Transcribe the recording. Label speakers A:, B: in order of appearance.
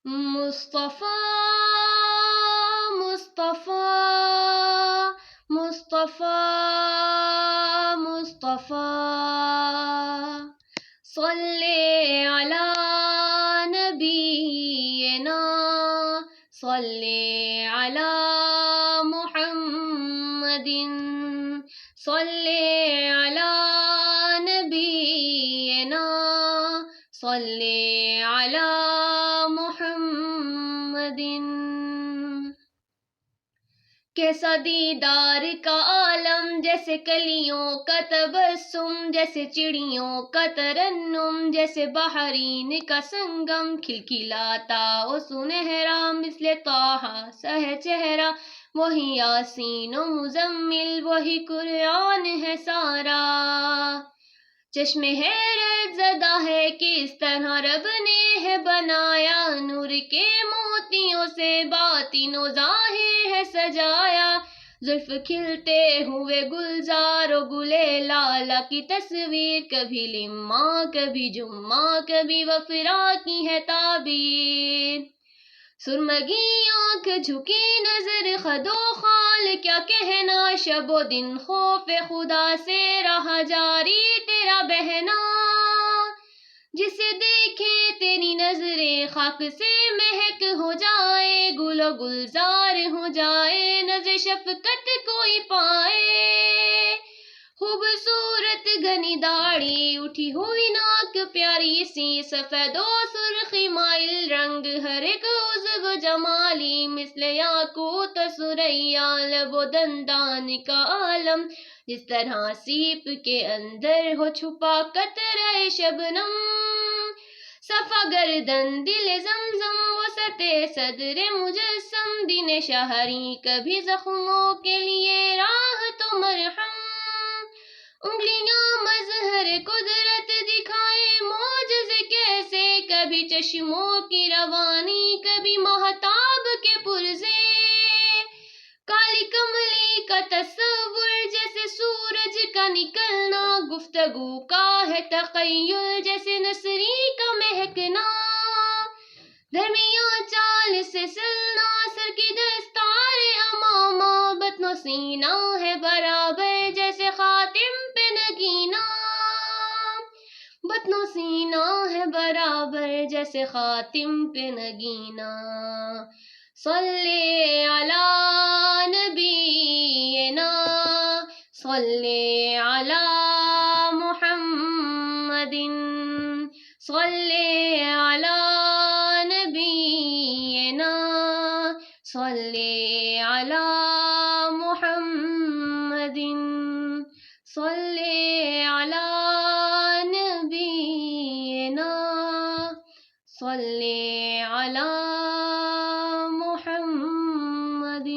A: مصطفیٰ مصطفیٰ مصطفیٰ مصطفیٰ صلی علی نبینا صلی علی محمد صلی علی نبینا صلی علی محمد. کیسا دیدار کا عالم، جیسے کلیوں کا تبسم، جیسے چڑیوں کا ترنم، جیسے بحرین کا سنگم، کھلکھلاتا و سنہرا مثل طٰہٰ سا ہے چہرہ، وہی یاسین و مزمل، وہی قرآن ہے سارا. چشم حیرت زدہ ہے کس طرح رب نے ہے بنایا، نور کے موتیوں سے باطن و ظاہر ہے سجایا. زلف کھلتے ہوئے گلزار و گلے لالا کی تصویر، کبھی لما کبھی جمعہ کبھی وفرا کی ہے تعبیر. سرمگی آنکھ جھکی نظر خد و خال کیا کہنا، شب و دن خوف خدا سے رہا جاری تیرا بہنا. جسے دیکھے تیری نظریں خاک سے مہک ہو جائے، گل و گلزار ہو جائے، نظر شفقت کوئی پائے. خوبصورت گنی داڑھی، اٹھی ہوئی ناک پیاری سی، سفید و سرخی مائل رنگ، ہر ایک عضو جمالی مثل یاقوت و ثریا. لب و دندان کا عالم، جس طرح سیپ کے اندر ہو چھپا قطرہ شبنم. صفا گردن دل زمزم، وسط صدر مجسم، دن شہری کبھی زخموں کے لیے راہ تو مرہم. انگلیاں مظہر قدرت دکھائے معجزے کیسے، کبھی چشموں کی روانی کبھی مہتاب کے پرزے. کالی کملی کا تصور جیسے سورج کا نکلنا، گفتگو کا ہے تخیل جیسے نسری کا مہکنا. درمیاں چال سے سلنا، سر کی دستار امامہ، بطن و سینہ ہے برابر جیسے خاتم پہ نگینا. بطن و سینہ ہے برابر جیسے خاتم پہ نگینا. صلی علی نبینا صلی علی محمد صلی علی نبینا صلی علی محمد صلی علی نبینا صلی علی محمد.